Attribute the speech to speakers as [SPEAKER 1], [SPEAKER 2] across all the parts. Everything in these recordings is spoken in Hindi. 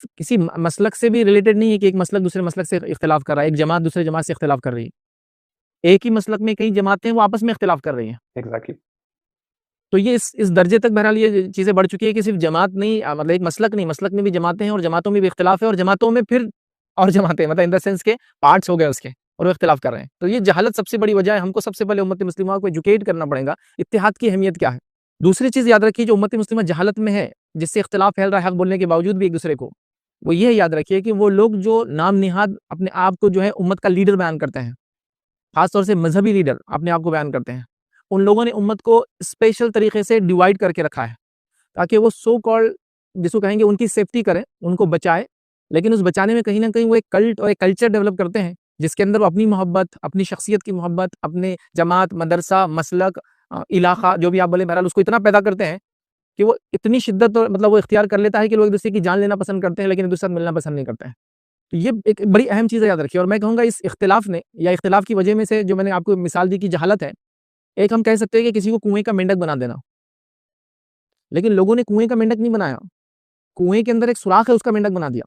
[SPEAKER 1] किसी मसलक से भी रिलेटेड नहीं है कि एक मसलक दूसरे मसलक से इख्तिलाफ कर रहा है, एक जमात दूसरे जमात से इख्तिलाफ कर रही है। एक ही मसलक में कई जमातें हैं वो आपस में इख्तिलाफ कर रही हैं।
[SPEAKER 2] एग्जैक्टली।
[SPEAKER 1] तो ये इस दर्जे तक बहरहाल ये चीज़ें बढ़ चुकी है कि सिर्फ जमात नहीं, मतलब एक मसलक नहीं, मसलक में भी जमातें हैं और जमातों में भी इख्तिलाफ है, और जमातों में फिर और जमातें, मतलब इन द सेंस के पार्ट्स हो गए उसके, और वो इख्तिलाफ कर रहे हैं। तो ये जहालत सबसे बड़ी वजह है। हमको सबसे पहले उम्मत मुस्लिमा को एजुकेट करना पड़ेगा इत्तेहाद की अहमियत क्या है। दूसरी चीज़ याद रखिए, जो उम्मत मुस्लिमा जहालत में है, जिससे इख्तिलाफ फैल रहा है हक बोलने के बावजूद भी एक दूसरे को, वो ये याद रखिए कि वो लोग जो नाम निहाद अपने आप को जो है उम्मत का लीडर बयान करते हैं, खासतौर से मजहबी लीडर अपने आप को बयान करते हैं, उन लोगों ने उम्मत को स्पेशल तरीके से डिवाइड करके रखा है, ताकि वो सो कॉल्ड, जिसको कहेंगे, उनकी सेफ्टी करें, उनको बचाए। लेकिन उस बचाने में कहीं ना कहीं वो एक कल्ट और एक कल्चर डेवलप करते हैं, जिसके अंदर वो अपनी मोहब्बत, अपनी शख्सियत की मोहब्बत, अपने जमात, मदरसा, मसलक, इलाका, जो भी आप बोले, बहरहाल उसको इतना पैदा करते हैं कि वो इतनी शिद्दत और मतलब वो इख्तियार कर लेता है कि लोग एक दूसरे की जान लेना पसंद करते हैं, लेकिन एक दूसरे से मिलना पसंद नहीं करते हैं। तो ये एक बड़ी अहम चीज़ है, याद रखिए। और मैं कहूँगा इस इख्तिलाफ ने, या इख्तिलाफ की वजह में से, जो मैंने आपको मिसाल दी कि जहालत है, एक हम कह सकते हैं कि किसी को कुएं का मेंढक बना देना। लेकिन लोगों ने कुएं का मेंढक नहीं बनाया, कुएं के अंदर एक सुराख है, उसका मेंढक बना दिया।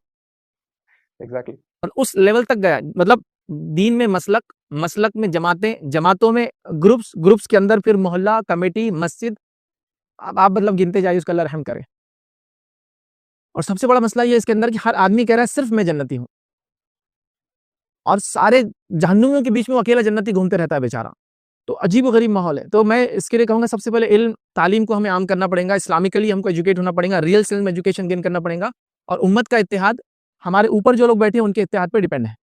[SPEAKER 2] एग्जैक्टली।
[SPEAKER 1] और उस लेवल तक गया, मतलब दीन में मसलक, मसलक में जमातें, जमातों में ग्रुप्स, ग्रुप्स के अंदर फिर मोहल्ला, कमेटी, मस्जिद। अब आप मतलब गिनते जाइए, उसका अल्लाह रहम करे। और सबसे बड़ा मसला ये इसके अंदर कि हर आदमी कह रहा है सिर्फ मैं जन्नती हूँ, और सारे जहन्नुमियों के बीच में वो अकेला जन्नती घूमते रहता है बेचारा। तो अजीब गरीब माहौल है। तो मैं इसके लिए कहूँगा, सबसे पहले इल्म, तालीम को हमें आम करना पड़ेगा, इस्लामिकली हमको एजुकेट होना पड़ेगा, रियल सेंस में एजुकेशन गेन करना पड़ेगा, और उम्मत का इत्तेहाद, हमारे ऊपर जो लोग बैठे हैं उनके इत्तेहाद पर डिपेंड है।